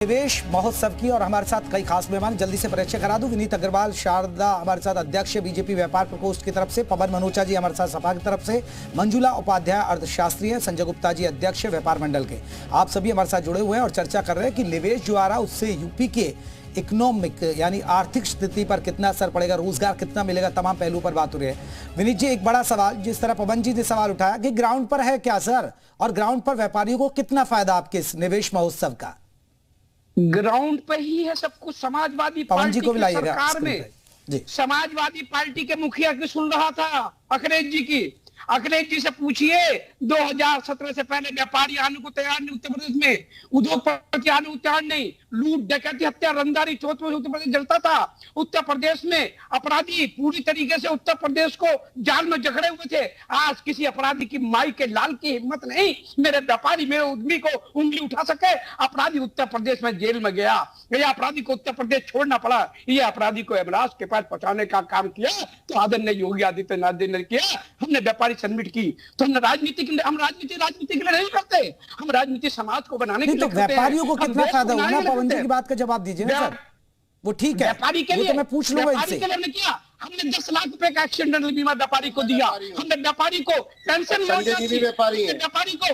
निवेश महोत्सव की और हमारे साथ कई खास मेहमान, जल्दी से परिचय करा दूं। विनीत अग्रवाल शारदा हमारे साथ अध्यक्ष बीजेपी व्यापार प्रकोष्ठ की तरफ से, पवन मनोचा जी हमारे साथ सपा की तरफ से, मंजुला उपाध्याय अर्थशास्त्री हैं, संजय गुप्ता जी अध्यक्ष व्यापार मंडल के। आप सभी हमारे साथ जुड़े हुए हैं और चर्चा कर रहे हैं कि निवेश जो आ रहा है उससे यूपी के इकोनॉमिक यानी आर्थिक स्थिति पर कितना असर पड़ेगा, रोजगार कितना मिलेगा, तमाम पहलू पर बात हो रही है। विनीत जी, एक बड़ा सवाल जिस तरह पवन जी ने सवाल उठाया कि ग्राउंड पर है क्या सर, और ग्राउंड पर व्यापारियों को कितना फायदा आपके इस निवेश महोत्सव का? ग्राउंड पे ही है सब कुछ। समाजवादी पार्टी की सरकार में समाजवादी पार्टी के मुखिया की सुन रहा था, अखिलेश जी की। अखिलेश जी से पूछिए 2017 से पहले व्यापारी आने को तैयार नहीं, उत्तर प्रदेश में उद्योगपति आने को तैयार नहीं। लूट, डकैती, हत्या, रंगदारी, चौथ में उत्तर प्रदेश जलता था। उत्तर प्रदेश में अपराधी पूरी तरीके से उत्तर प्रदेश को जाल में जकड़े हुए थे। आज किसी अपराधी की माई के लाल की हिम्मत नहीं मेरे व्यापारी, मेरे उद्यमी को उंगली उठा सके। अपराधी उत्तर प्रदेश में जेल में गया, ये अपराधी को उत्तर प्रदेश छोड़ना पड़ा। ये अपराधी को एवलास के पास पहुंचाने का काम किया तो आदरणीय योगी आदित्यनाथ जी ने किया। हमने व्यापारी सबमिट की तो हम राजनीति के लिए नहीं करते, हम राजनीति समाज को बनाने के लिए करते हैं। व्यापारियों को कितना फायदा होगा ना, पवन जी की बात का जवाब दीजिए ना सर। वो ठीक है, व्यापारी के लिए तो मैं पूछ लूंगा व्यापारी के लिए हमने किया। हमने 10 लाख रुपए का एक्सीडेंटल बीमा व्यापारी को दिया। हमने व्यापारी को पेंशन व्यापारी को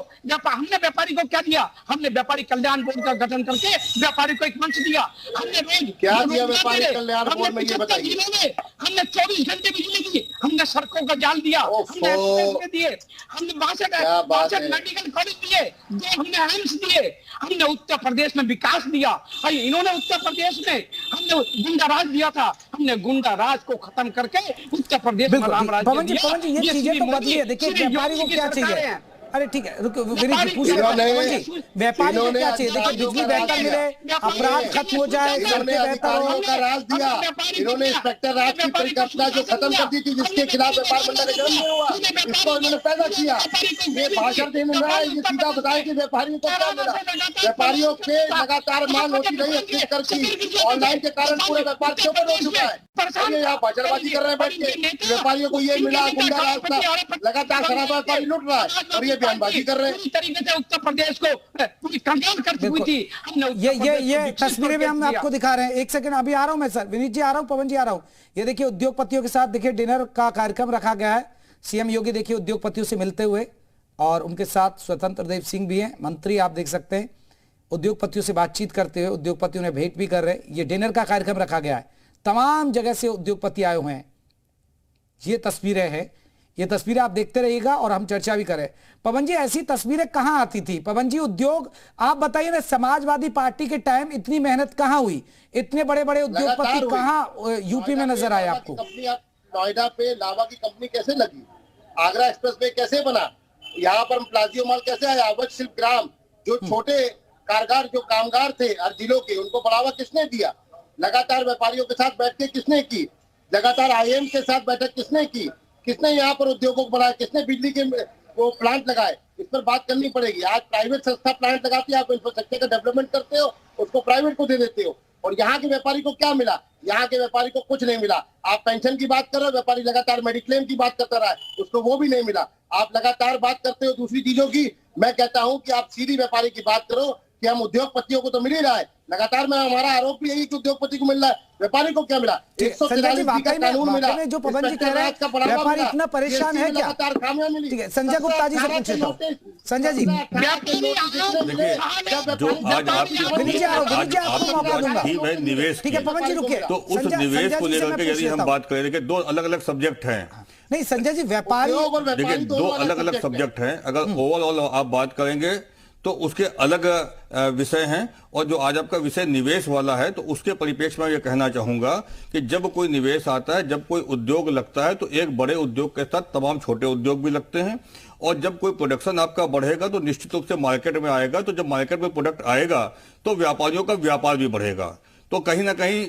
हमने व्यापारी को क्या दिया? हमने व्यापारी कल्याण बोर्ड का गठन करके व्यापारी को एक मंच दिया। हमने रोज क्या दिया व्यापारी कल्याण बोर्ड में, ये बताइए। हमने 24 घंटे बिजली दी, हमने सड़कों का जाल दिया, हमने एक्सप्रेस दिए, हमने 62 मेडिकल कॉलेज दिए, 2 हमने एम्स दिए, हमने उत्तर प्रदेश में विकास दिया। इन्होंने उत्तर प्रदेश में हमने गुंडा राज दिया था, हमने गुंडा राज को खत्म करके उत्तर प्रदेश में राम राज्य पवन जी ये चीजें तो बदली है। देखिए व्यापारी को क्या चाहिए? अरे ठीक है, रुको विनीत जी पूछ रहे हैं व्यापारी को क्या चाहिए? देखिए बिजली बेहतर मिले, अपराध खत्म हो जाए, इन्होंने अधिकारियों का राज दिया। इन्होंने इंस्पेक्टर राज की परिकल्पना जो खत्म कर दी थी, जिसके खिलाफ व्यापार मंडल का जन्म हुआ, इसको इन्होंने पैदा किया। ये भाषण देने में ये सीधा बताया कि व्यापारियों को क्या मिला। व्यापारियों पे लगातार मांग होती रही है की, ऑनलाइन के कारण पूरे व्यापार के ऊपर हो चुका है। ये यहाँ भाषणबाजी कर रहे हैं बैठ के, व्यापारियों को ये मिला, गुंडा राज था, लगातार शराब व्यापारी लूट रहा है और ये बयानबाजी कर रहे हैं। तरीके से उत्तर प्रदेश को पूरी कंट्रोल करती हुई थी। ये तस्वीरें भी हम आपको दिखा रहे हैं। एक सेकंड, अभी आ रहा हूं मैं सर। विनीत जी आ रहा हूं, पवन जी आ रहा हूं। ये देखिए उद्योगपतियों के साथ देखिए डिनर का कार्यक्रम रखा गया है। सीएम योगी देखिए उद्योगपतियों से मिलते हुए, और उनके साथ स्वतंत्र देव सिंह भी हैं, मंत्री आप देख सकते हैं। उद्योगपतियों से बातचीत करते हुए उद्योगपतियों ने भेंट भी कर रहे हैं। ये डिनर का कार्यक्रम रखा गया है, तमाम जगह से उद्योगपति आए हुए हैं। ये तस्वीरें हैं, ये तस्वीरें आप देखते रहिएगा और हम चर्चा भी करें। पवन जी ऐसी तस्वीरें कहां आती थी? पवन जी उद्योग आप बताइए ना, समाजवादी पार्टी के टाइम इतनी मेहनत कहां हुई? इतने बड़े बड़े उद्योगपति कहां यूपी में नजर आए आपको? नोएडा पे लावा की कंपनी कैसे लगी, आगरा एक्सप्रेस वे कैसे बना, यहाँ पर प्लाजियो मॉल कैसे आया, अवध शिल्प ग्राम, जो छोटे कारगर जो कामगार थे हर जिलों के, उनको बढ़ावा किसने दिया? लगातार व्यापारियों के साथ बैठ के किसने की? लगातार आईएम के साथ बैठक किसने की? किसने यहाँ पर उद्योगों को बढ़ाया? किसने बिजली के वो प्लांट लगाए? इस पर बात करनी पड़ेगी। आज प्राइवेट संस्था प्लांट लगाती है, आप इंफ्रास्ट्रक्चर का डेवलपमेंट करते हो, उसको प्राइवेट को दे देते हो। और यहाँ के व्यापारी को क्या मिला? यहाँ के व्यापारी को कुछ नहीं मिला। आप पेंशन की बात कर रहे हो, व्यापारी लगातार मेडिक्लेम की बात करता रहा है, उसको वो भी नहीं मिला। आप लगातार बात करते हो दूसरी चीजों की। मैं कहता हूँ कि आप सीधी व्यापारी की बात करो कि हम उद्योगपतियों को तो मिल ही रहा है लगातार। मैं हमारा आरोप भी यही कि उद्योगपति को मिल रहा है, व्यापारी को क्या मिला? 143 का कानून मिला। जो पवन जी कह रहे हैं व्यापारी इतना परेशान है क्या? ठीक है, संजय गुप्ता जी से पूछे तो संजय जी, निवेश, ठीक है पवन जी रुकिए। तो उस निवेश को लेकर के यदि हम बात करें कि 2 अलग अलग सब्जेक्ट हैं। नहीं संजय जी, व्यापारी देखिए 2 अलग अलग सब्जेक्ट हैं। अगर ओवरऑल आप बात करेंगे तो उसके अलग विषय हैं, और जो आज आपका विषय निवेश वाला है, तो उसके परिप्रेक्ष्य में ये कहना चाहूंगा कि जब कोई निवेश आता है, जब कोई उद्योग लगता है, तो एक बड़े उद्योग के साथ तमाम छोटे उद्योग भी लगते हैं। और जब कोई प्रोडक्शन आपका बढ़ेगा तो निश्चित रूप से मार्केट में आएगा, तो जब मार्केट में प्रोडक्ट आएगा तो व्यापारियों का व्यापार भी बढ़ेगा। तो कहीं ना कहीं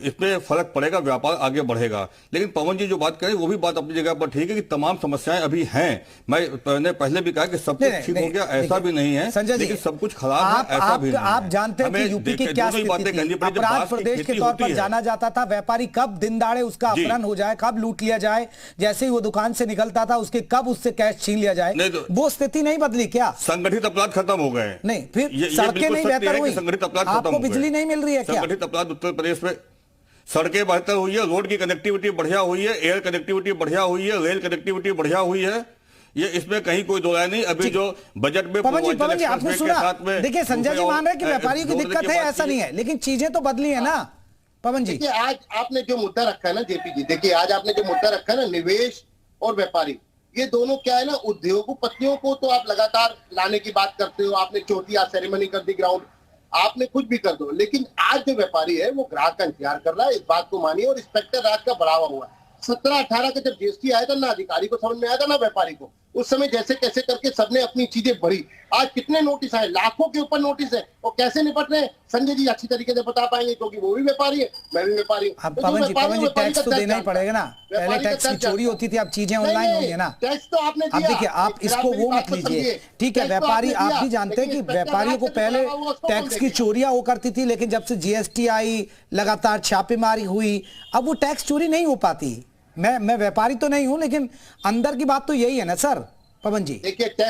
इसमें फर्क पड़ेगा, व्यापार आगे बढ़ेगा। लेकिन पवन जी जो बात करें वो भी बात अपनी जगह पर ठीक है कि तमाम समस्याएं अभी हैं। मैंने पहले भी कहा कि सब कुछ ठीक हो गया, ऐसा भी नहीं है, लेकिन सब कुछ खराब है ऐसा भी नहीं है। आप जानते हैं कि यूपी की क्या स्थिति थी, अपराध प्रदेश के तौर पर जाना जाता था। व्यापारी कब दिन दाड़े उसका अपहरण हो जाए, कब लूट लिया जाए, जैसे ही वो दुकान से निकलता था उसके कब उससे कैश छीन लिया जाए, वो स्थिति नहीं बदली क्या? संगठित अपराध खत्म हो गए नहीं, फिर सड़कें नहीं बेहतर हुई, संगठित अपराध खत्म, आपको बिजली नहीं मिल रही है क्या? संगठित अपराध उत्तर प्रदेश में सड़कें बेहतर हुई है, रोड की कनेक्टिविटी बढ़िया हुई है, एयर कनेक्टिविटी बढ़िया हुई है, रेल कनेक्टिविटी बढ़िया हुई है, ये इसमें कहीं कोई दो राय नहीं। अभी जो बजट में पवन जी आपने सुना, देखिए संजय जी मान रहे कि व्यापारियों की दिक्कत है, ऐसा नहीं है, लेकिन चीजें तो बदली है ना पवन जी। आज आपने जो मुद्दा रखा है ना जेपी जी, देखिए आज आपने जो मुद्दा रखा है ना, निवेश और व्यापारी, ये दोनों क्या है ना, उद्योगपतियों को तो आप लगातार लाने की बात करते हो, आपने चौथी आज सेरेमनी कर दी ग्राउंड, आपने कुछ भी कर दो, लेकिन आज जो व्यापारी है वो ग्राहक का इंतजार कर रहा है, इस बात को मानिए। और इंस्पेक्टर राज का बढ़ावा हुआ है। 17-18 का जब जीएसटी आया था ना, अधिकारी को समझ में आया था ना व्यापारी को, उस समय जैसे कैसे करके सबने अपनी चीजें बढ़ी। आज कितने नोटिस आए, लाखों के ऊपर नोटिस है, और कैसे निपट रहे हैं संजय जी अच्छी तरीके से बता पाएंगे, क्योंकि वो भी व्यापारी है, मैं भी व्यापारी हूँ। पवन जी टैक्स तो देना ही पड़ेगा ना, पहले टैक्स की चोरी होती थी, अब चीजें ऑनलाइन हुई है ना। टैक्स तो आपने अब देखिए, आप इसको वो मत लीजिए, ठीक है, व्यापारी आप भी जानते हैं कि व्यापारियों को पहले टैक्स की चोरियां हो करती थी, लेकिन जब से जीएसटी आई, लगातार छापेमारी हुई, अब वो टैक्स चोरी नहीं हो पाती। मैं व्यापारी तो नहीं हूं, लेकिन अंदर की बात तो यही है ना सर पवन जी,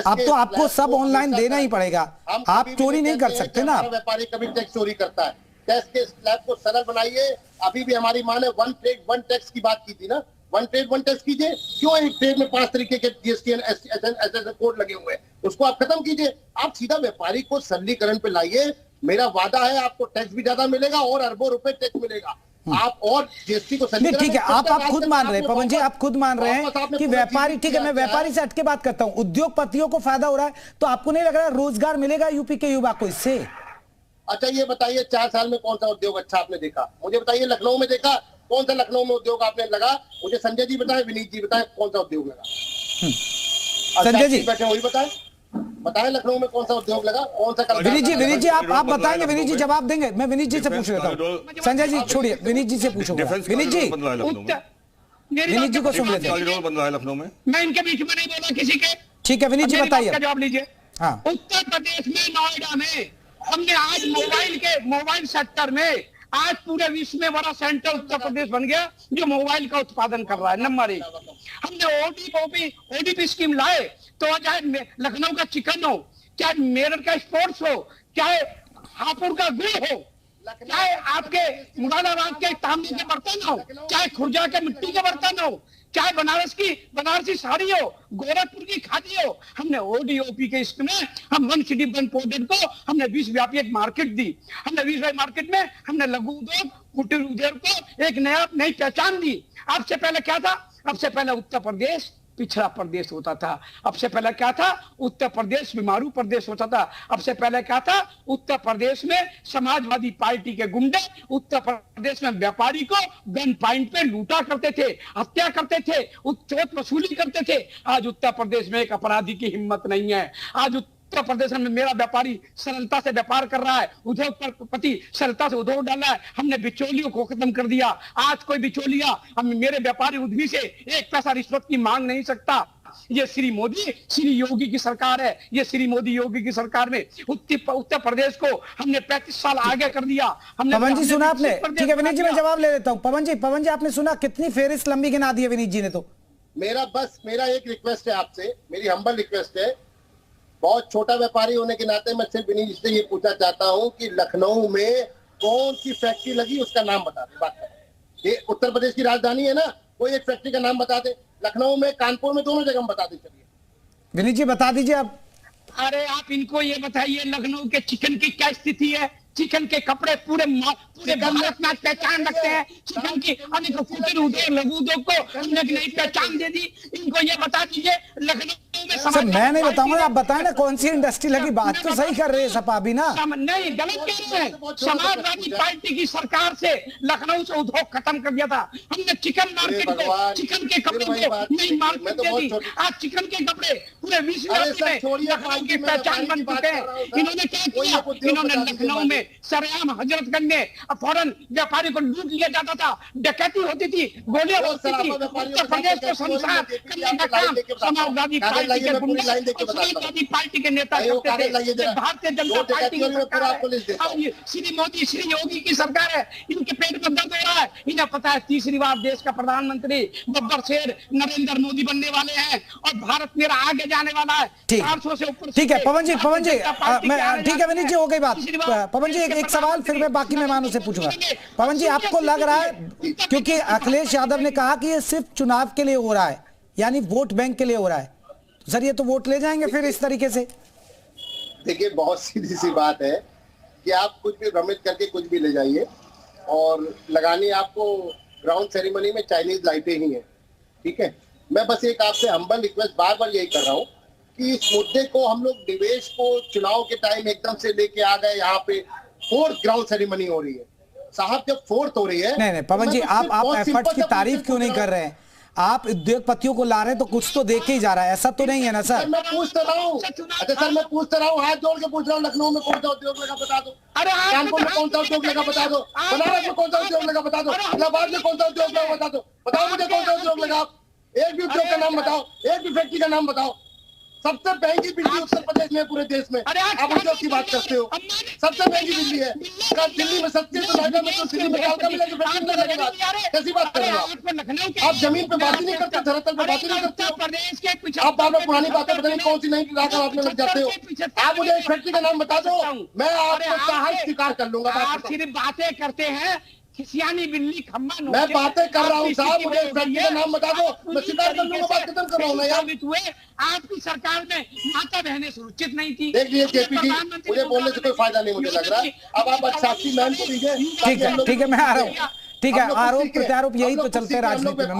अब तो आपको सब ऑनलाइन देना ही पड़ेगा, आप चोरी नहीं कर सकते ना। व्यापारी कभी टैक्स चोरी करता है, टैक्स के स्लैब को सरल बनाइए। अभी भी हमारी मां ने वन ट्रेड वन टैक्स की बात की थी ना, वन ट्रेड वन टैक्स कीजिए। क्यों एक ट्रेड में 5 तरीके के जीएसटी कोड लगे हुए हैं, उसको आप खत्म कीजिए। आप सीधा व्यापारी को सरलीकरण पे लाइए। मेरा वादा है आपको टैक्स भी ज्यादा मिलेगा और अरबों रुपए टैक्स मिलेगा। आप और जीएसटी को नहीं, ठीक है, आप खुद मान रहे हैं पवन जी, आप खुद मान रहे हैं कि व्यापारी, ठीक है, मैं व्यापारी से हटके बात करता हूं, उद्योगपतियों को फायदा हो रहा है, तो आपको नहीं लग रहा रोजगार मिलेगा यूपी के युवा को इससे? अच्छा ये बताइए 4 साल में कौन सा उद्योग अच्छा आपने देखा, मुझे बताइए। लखनऊ में देखा, कौन सा लखनऊ में उद्योग आपने लगा, मुझे संजय जी बताए, विनीत जी बताए, कौन सा उद्योग लगा? संजय जी बैठे वही बताए लखनऊ में कौन सा उद्योग लगा, कौन सा? विनीत जी आप बताएंगे, विनीत जी जवाब देंगे। मैं विनीत जी से पूछ लेता हूँ, संजय जी छोड़िए, विनीत जी से पूछूंगा। विनीत जी को सुन लेते हैं। लखनऊ में मैं इनके बीच में नहीं बोला किसी के, ठीक है विनीत जी बताइए, जवाब लीजिए। हाँ, उत्तर प्रदेश में नोएडा में हमने आज मोबाइल सेक्टर में आज पूरे विश्व में बड़ा सेंटर उत्तर प्रदेश बन गया जो मोबाइल का उत्पादन कर रहा है। नंबर 1, हमने ओडीपी स्कीम लाए, तो चाहे लखनऊ का चिकन हो, चाहे मेरठ का स्पोर्ट्स हो, चाहे हापुड़ का गुड़ हो, चाहे आपके मुरादाबाद के तांबे के बर्तन हो, चाहे खुर्जा के मिट्टी के बर्तन हो, चाहे बनारसी साड़ी हो, गोरखपुर की खादी हो, हमने ओडीओपी के इसमें हम वन सिटी वन प्रोजेक्ट को हमने विश्वव्यापी एक मार्केट दी। हमने विश्वव्यापी मार्केट में हमने लघु उद्योग, कुटीर उद्योग को एक नई पहचान दी। अब से पहले क्या था? अब से पहले उत्तर प्रदेश पिछड़ा प्रदेश होता था। अब से पहले क्या था? उत्तर प्रदेश बीमारू प्रदेश होता था। अब से पहले क्या था? उत्तर प्रदेश में समाजवादी पार्टी के गुंडे उत्तर प्रदेश में व्यापारी को गन पॉइंट पे लूटा करते थे, हत्या करते थे, चोट वसूली करते थे। आज उत्तर प्रदेश में एक अपराधी की हिम्मत नहीं है। आज उत्तर प्रदेश में मेरा व्यापारी सरलता से व्यापार कर रहा है, उद्योगपति सरलता से उद्योग डाला है। हमने बिचौलियों को खत्म कर दिया। आज कोई बिचौलिया मेरे व्यापारी उद्यमी से 1 पैसा रिश्वत की मांग नहीं सकता। ये श्री योगी की सरकार है। ये श्री मोदी योगी की सरकार में उत्तर प्रदेश को हमने 35 साल आगे कर दिया। हमने पवन जी सुना आपने? ठीक है विनीत जी, मैं जवाब ले लेता हूँ। पवन जी आपने सुना कितनी फेरिस्त लंबी गिना दी है विनीत जी ने? तो मेरा एक रिक्वेस्ट है आपसे, मेरी हम्बल रिक्वेस्ट है। बहुत छोटा व्यापारी होने के नाते मैं सिर्फ विनीत से ये पूछना चाहता हूँ कि लखनऊ में कौन सी फैक्ट्री लगी, उसका नाम बता दे। बात करें, ये उत्तर प्रदेश की राजधानी है ना, कोई एक फैक्ट्री का नाम बता दे। लखनऊ में, कानपुर में, दोनों जगह बता दे। चलिए विनीत जी बता दीजिए आप। अरे आप इनको ये बताइए लखनऊ के चिकन की क्या स्थिति है? चिकन के कपड़े पूरे भारत में पहचान रखते हैं। चिकन की अनेक कुटीर उद्योग, लघु उद्योग को हमने एक नई पहचान दे दी। इनको ये बता दीजिए लखनऊ सर मैं नहीं बताऊंगा, आप बताएं ना कौन सी इंडस्ट्री लगी, बात तो सही कर रहे हैं सपा अभी ना। नहीं गलत कह रहे हैं। समाजवादी पार्टी की सरकार से लखनऊ से उद्योग खत्म कर दिया था हमने। चिकन मार्केट को, चिकन के कपड़े को नई मार्केट दे दी। आज चिकन के कपड़े पूरे विश्व में की पहचान बन चुके हैं। इन्होंने क्या किया, इन्होंने लखनऊ में सरेआम हजरतगंज में फौरन व्यापारी को लूट लिया जाता था, डकैती होती थी, गोलियां होती थी। उत्तर प्रदेश को संसार करने का काम समाजवादी पार्टी के गुंडे, समाजवादी पार्टी के नेता करते थे। भारतीय जनता पार्टी की सरकार है, श्री मोदी श्री योगी की सरकार है। इनके पेट में दर्द हो रहा है, इन्हें पता है तीसरी बार देश का प्रधानमंत्री बब्बर शेर नरेंद्र मोदी बनने वाले हैं और भारत मेरा आगे जाने वाला है 400 से ऊपर। ठीक है पवन जी, पवन जी ठीक है विनीत जी, हो गई बात। पवन जी एक सवाल फिर मैं बाकी मेहमानों से पूछूंगा। पवन जी आपको लग रहा है, क्योंकि अखिलेश यादव ने कहा कि ये सिर्फ चुनाव के लिए हो रहा है, यानी वोट बैंक के लिए हो रहा है, सर ये तो वोट ले जाएंगे फिर इस तरीके से? देखिए बहुत सीधी सी बात है कि आप कुछ भी भ्रमित करके कुछ भी ले जाइए, और लगानी आपको ग्राउंड सेरेमनी में चाइनीज लाइटें ही हैं, ठीक है। मैं बस एक आपसे हम्बल रिक्वेस्ट बार बार यही कर रहा हूँ कि इस मुद्दे को हम लोग निवेश को चुनाव के टाइम एकदम से लेके आ गए। यहाँ पे 4th ग्राउंड सेरेमनी हो रही है साहब, जब 4th हो रही है। नहीं पवन जी आप एफर्ट्स की तारीफ क्यों नहीं कर रहे हैं? आप उद्योगपतियों को ला रहे हैं तो कुछ तो देके ही जा रहा है, ऐसा तो नहीं है ना सर? मैं पूछता रहा हूँ, अच्छा सर मैं पूछता रहा हूँ, हाथ जोड़ के पूछ रहा हूँ, लखनऊ में कौन सा उद्योग लगा बता दो, कानपुर में कौन सा उद्योग लगा बता दो, बनारस में कौन सा उद्योग लगा बता दो, इलाहाबाद में कौन सा उद्योग लगा बता दो, बताओ मुझे कौन सा उद्योग लगा। आप एक भी उद्योग का नाम बताओ, एक भी फैक्ट्री का नाम बताओ। सबसे महंगी बिजली उत्तर प्रदेश में, पूरे देश में। आप उद्योग की बात करते हो, सबसे महंगी बिजली है। दिल्ली में सस्ती है तो नोएडा में तो दिल्ली में क्या मिलेगी, फैक्ट्री में लगेगा। कैसी बात कर रहे हो आप? जमीन पे बात ही नहीं करते, धरातल पे बात ही नहीं करते हो। आप बार बार पुरानी बातें पता नहीं कौन सी नई लाकर आपने लग जाते हो। आप मुझे एक फैक्ट्री का नाम बता दो, मैं आपको चाहे स्वीकार कर लूंगा। आप सिर्फ बातें करते हैं, खिसियानी बिल्ली खम्मा। मैं बातें कर रहा हूँ साहब, मुझे फैक्ट्री का नाम बता दो, मैं स्वीकार कर लूंगा। बात खत्म कर रहा हूँ यार। आपकी सरकार में माता बहनें सुरक्षित नहीं थी। देख लीजिए जेपी, मुझे बोलने से कोई फायदा नहीं मुझे लग रहा है। अब आप साक्षी मैम को दीजिए। ठीक है मैं आ रहा हूँ। ठीक है, आरोप प्रत्यारोप यही तो चलते राजनीति में।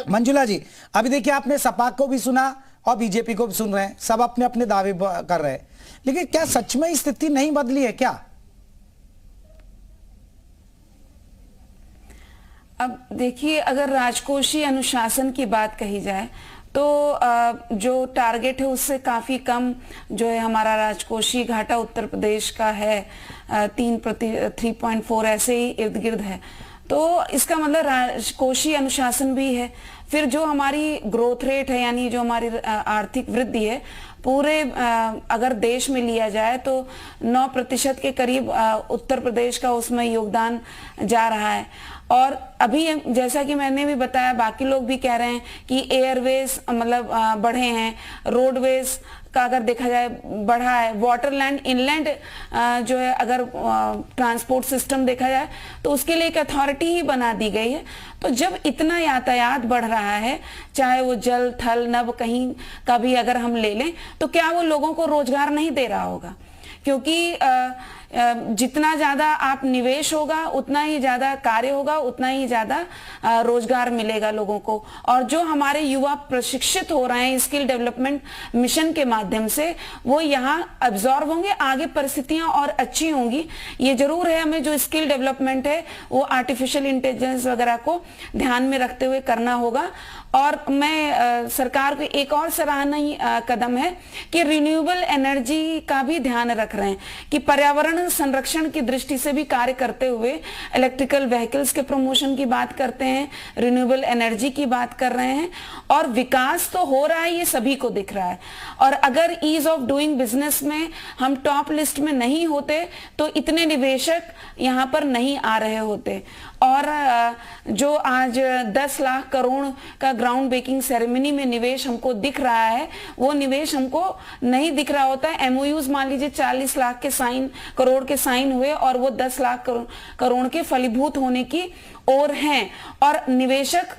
मंजुला जी अभी देखिए आपने सपा को भी सुना और बीजेपी को भी सुन रहे हैं, सब अपने अपने दावे कर रहे हैं, लेकिन क्या सच में स्थिति नहीं बदली है क्या? अब देखिए, अगर राजकोषीय अनुशासन की बात कही जाए तो जो टारगेट है उससे काफ़ी कम जो है हमारा राजकोषीय घाटा उत्तर प्रदेश का है 3.4 ऐसे ही इर्द गिर्द है। तो इसका मतलब राजकोषीय अनुशासन भी है। फिर जो हमारी ग्रोथ रेट है, यानी जो हमारी आर्थिक वृद्धि है, पूरे अगर देश में लिया जाए तो 9% के करीब उत्तर प्रदेश का उसमें योगदान जा रहा है। और अभी जैसा कि मैंने भी बताया, बाकी लोग भी कह रहे हैं कि एयरवेज मतलब बढ़े हैं, रोडवेज का अगर देखा जाए बढ़ा है, वाटरलैंड इनलैंड जो है अगर ट्रांसपोर्ट सिस्टम देखा जाए तो उसके लिए एक अथॉरिटी ही बना दी गई है। तो जब इतना यातायात बढ़ रहा है, चाहे वो जल थल नभ कहीं का भी अगर हम ले लें, तो क्या वो लोगों को रोजगार नहीं दे रहा होगा? क्योंकि जितना ज्यादा आप निवेश होगा उतना ही ज्यादा कार्य होगा, उतना ही ज्यादा रोजगार मिलेगा लोगों को। और जो हमारे युवा प्रशिक्षित हो रहे हैं स्किल डेवलपमेंट मिशन के माध्यम से, वो यहाँ अब्जॉर्व होंगे, आगे परिस्थितियां और अच्छी होंगी। ये जरूर है, हमें जो स्किल डेवलपमेंट है वो आर्टिफिशियल इंटेलिजेंस वगैरह को ध्यान में रखते हुए करना होगा। और मैं सरकार को एक और सराहनीय कदम है कि रिन्यूएबल एनर्जी का भी ध्यान रख रहे हैं, कि पर्यावरण संरक्षण की दृष्टि से भी कार्य करते हुए इलेक्ट्रिकल व्हीकल्स के प्रमोशन की बात करते हैं, रिन्यूएबल एनर्जी की बात कर रहे हैं। और विकास तो हो रहा है, ये सभी को दिख रहा है। और अगर ईज ऑफ डूइंग बिजनेस में हम टॉप लिस्ट में नहीं होते तो इतने निवेशक यहाँ पर नहीं आ रहे होते। और जो आज 10 लाख करोड़ का ग्राउंड ब्रेकिंग सेरेमनी में निवेश हमको दिख रहा है, वो निवेश हमको नहीं दिख रहा होता है। एमओयूज मान लीजिए 40 लाख के करोड़ के साइन हुए और वो 10 लाख करोड़ के फलीभूत होने की ओर हैं। और निवेशक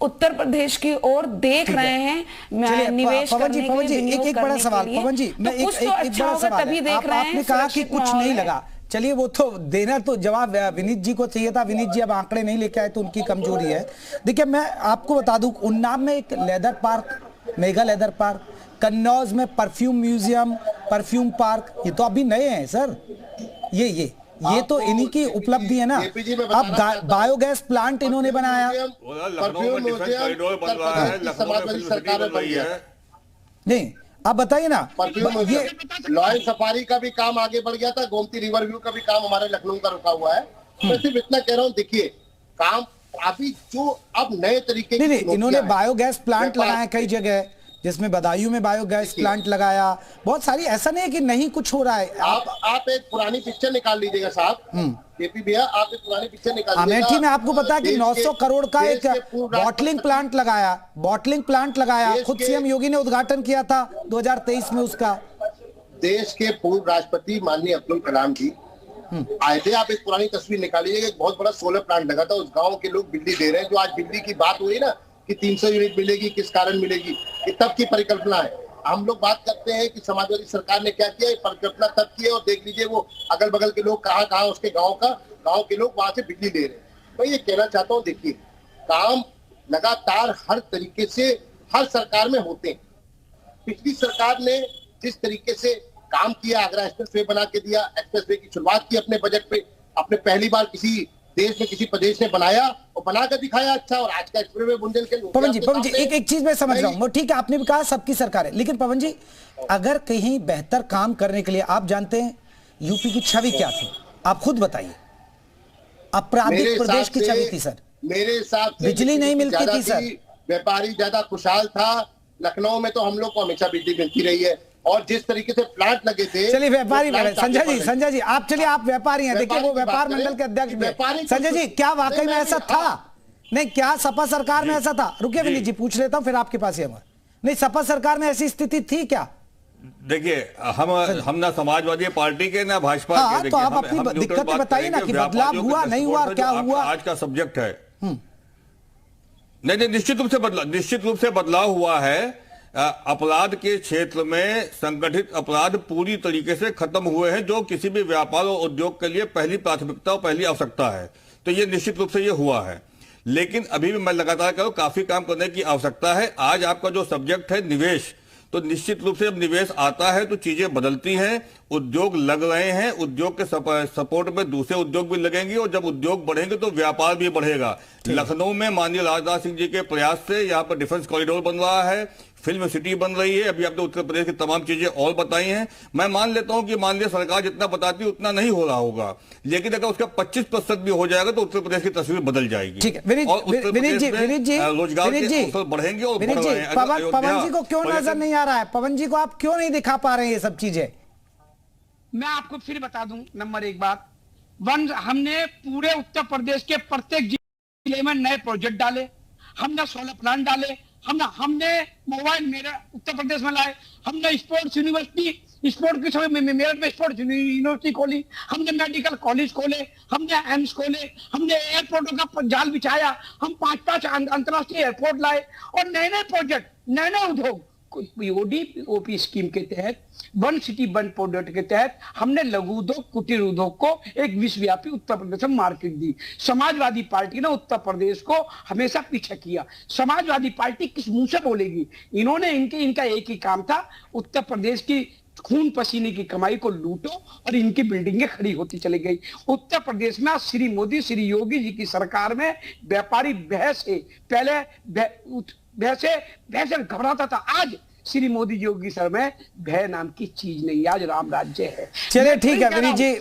उत्तर प्रदेश की ओर देख रहे हैं निवेश करने के लिए। एक बड़ा सवाल पवन जी, मैं एक बड़ा सवाल, तभी देख रहे हैं। आपने कहा कि कुछ नहीं लगा, चलिए वो तो देना तो जवाब विनीत जी को चाहिए था। विनीत जी अब आंकड़े नहीं लेके आए तो उनकी कमजोरी है। देखिए मैं आपको बता दूं, उन्नाव में एक leather park mega leather park, Kannauj में परफ्यूम म्यूजियम, परफ्यूम पार्क, ये तो अभी नए हैं सर। ये तो इन्हीं की उपलब्धि है ना। अब बायोगैस प्लांट इन्होंने बनाया, नहीं आप बताइए ना। ये लॉयन सफारी का भी काम आगे बढ़ गया था, गोमती रिवर व्यू का भी काम हमारे लखनऊ का रुका हुआ है। मैं सिर्फ इतना कह रहा हूँ, देखिए काम अभी जो अब नए तरीके नहीं, इन्होंने बायोगैस प्लांट लगाया कई जगह, जिसमें बदायूं में बायोगैस प्लांट लगाया, बहुत सारी, ऐसा नहीं है कि नहीं कुछ हो रहा है। आप एक पुरानी पिक्चर निकाल लीजिएगा साहब, केपी भैया, आप एक पुरानी पिक्चर निकाल लीजिएगा। अमेठी में आपको पता है कि 900 करोड़ का एक बॉटलिंग प्लांट लगाया, खुद सीएम योगी ने उद्घाटन किया था 2023 में उसका। देश के पूर्व राष्ट्रपति माननीय अब्दुल कलाम जी आए थे। आप एक पुरानी तस्वीर निकालिएगा, एक बहुत बड़ा सोलर प्लांट लगा था, उस गांव के लोग बिजली दे रहे हैं। जो आज बिजली की बात हुई ना कि 300 यूनिट मिलेगी, किस कारण मिलेगी, ये तब की परिकल्पना है। हम लोग बात करते हैं कि समाजवादी सरकार ने क्या किया, ये परिकल्पना तब की है। और देख लीजिए वो अगल बगल के लोग कहाँ उसके गांव के लोग वहां से बिजली ले रहे हैं। मैं ये कहना चाहता हूँ, देखिए काम लगातार हर तरीके से हर सरकार में होते हैं। पिछली सरकार ने जिस तरीके से काम किया, आगरा एक्सप्रेसवे बना के दिया, एक्सप्रेसवे की शुरुआत की अपने बजट पे, अपने पहली बार किसी देश में किसी प्रदेश ने बनाया और बनाकर दिखाया अच्छा। और आज का एक्सप्रेसवे बुंदेलखंड, पवन जी एक चीज मैं समझ रहा हूँ, ठीक है आपने भी कहा सबकी सरकार है, लेकिन पवन जी अगर कहीं बेहतर काम करने के लिए, आप जानते हैं यूपी की छवि क्या थी, आप खुद बताइए। आपराधिक प्रदेश की छवि थी सर, मेरे हिसाब से बिजली नहीं मिलती थी सर, व्यापारी ज्यादा खुशहाल था। लखनऊ में तो हम लोग को हमेशा बिजली मिलती रही है, और जिस तरीके से प्लांट लगे थे। चलिए व्यापारी संजय जी आप चलिए, आप व्यापारी हैं, देखिए वो व्यापार मंडल के अध्यक्ष। संजय जी क्या वाकई में ऐसा था? नहीं, क्या सपा सरकार में ऐसा था? रुकिए विनीत जी पूछ लेता हूं, फिर आपके पास ही हम। नहीं, सपा सरकार में ऐसी स्थिति थी क्या? देखिए हम ना समाजवादी पार्टी के ना भाजपा के, तो आप अपनी दिक्कतें बताइए ना कि बदलाव हुआ नहीं हुआ, क्या हुआ आज का सब्जेक्ट है। नहीं, निश्चित रूप से बदलाव हुआ है। अपराध के क्षेत्र में संगठित अपराध पूरी तरीके से खत्म हुए हैं, जो किसी भी व्यापार और उद्योग के लिए पहली प्राथमिकता और पहली आवश्यकता है। तो ये निश्चित रूप से ये हुआ है, लेकिन अभी भी मैं लगातार कह रहा हूं काफी काम करने की आवश्यकता है। आज आपका जो सब्जेक्ट है निवेश, तो निश्चित रूप से जब निवेश आता है तो चीजें बदलती हैं, उद्योग लग रहे हैं, उद्योग के सपोर्ट में दूसरे उद्योग भी लगेंगे, और जब उद्योग बढ़ेंगे तो व्यापार भी बढ़ेगा। लखनऊ में माननीय राजनाथ सिंह जी के प्रयास से यहाँ पर डिफेंस कॉरिडोर बन रहा है, फिल्म सिटी बन रही है, अभी आपने उत्तर प्रदेश की तमाम चीजें और बताई हैं। मैं मान लेता हूं कि माननीय सरकार जितना बताती है उतना नहीं हो रहा होगा, लेकिन अगर उसका 25% भी हो जाएगा तो उत्तर प्रदेश की तस्वीर बदल जाएगी। ठीक है विनीत जी रोजगार के अवसर बढ़ेंगे और बढ़ रहे हैं। पवन जी को क्यों नजर नहीं आ रहा है? पवन जी को आप क्यों नहीं दिखा पा रहे हैं ये सब चीजें? मैं आपको फिर बता दूं, नंबर एक बात, हमने पूरे उत्तर प्रदेश के प्रत्येक जिले में नए प्रोजेक्ट डाले, हमने सोलर प्लांट डाले, हमने मोबाइल मेरा उत्तर प्रदेश में लाए, हमने स्पोर्ट्स यूनिवर्सिटी, स्पोर्ट के समय में मेरठ में स्पोर्ट्स यूनिवर्सिटी खोली, हमने मेडिकल कॉलेज खोले, हमने एम्स खोले, हमने एयरपोर्टों का जाल बिछाया, हम 5 अंतर्राष्ट्रीय एयरपोर्ट लाए, और नए नए प्रोजेक्ट, नए नए उद्योग, ओपी स्कीम के तहत, वन सिटी वन प्रोजेक्ट के तहत हमने लघु उद्योग, कुटीर उद्योग को एक विश्वव्यापी उत्तर प्रदेश में मार्केट दी। समाजवादी पार्टी ने उत्तर प्रदेश को हमेशा पीछे किया। समाजवादी पार्टी किस मुंह से बोलेगी? इन्होंने इनका एक ही काम था, उत्तर प्रदेश की खून पसीने की कमाई को लूटो, और इनकी बिल्डिंगें खड़ी होती चली गई। उत्तर प्रदेश में श्री मोदी, श्री योगी जी की सरकार में व्यापारी बहस है, पहले वैसे घबराता था, आज श्री मोदी योगी सर में भय नाम की चीज नहीं, आज राम राज्य है। चलिए ठीक है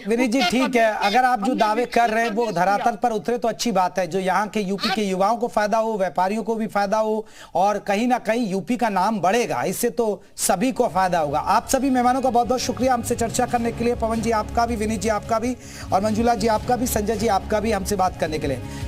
विनीत जी ठीक है, अगर आप जो दावे कर रहे हैं वो धरातल पर उतरे तो अच्छी बात है, जो यहाँ के यूपी के युवाओं को फायदा हो, व्यापारियों को भी फायदा हो, और कहीं ना कहीं यूपी का नाम बढ़ेगा, इससे तो सभी को फायदा होगा। आप सभी मेहमानों का बहुत बहुत शुक्रिया हमसे चर्चा करने के लिए। पवन जी आपका भी, विनीत जी आपका भी, और मंजुला जी आपका भी, संजय जी आपका भी हमसे बात करने के लिए।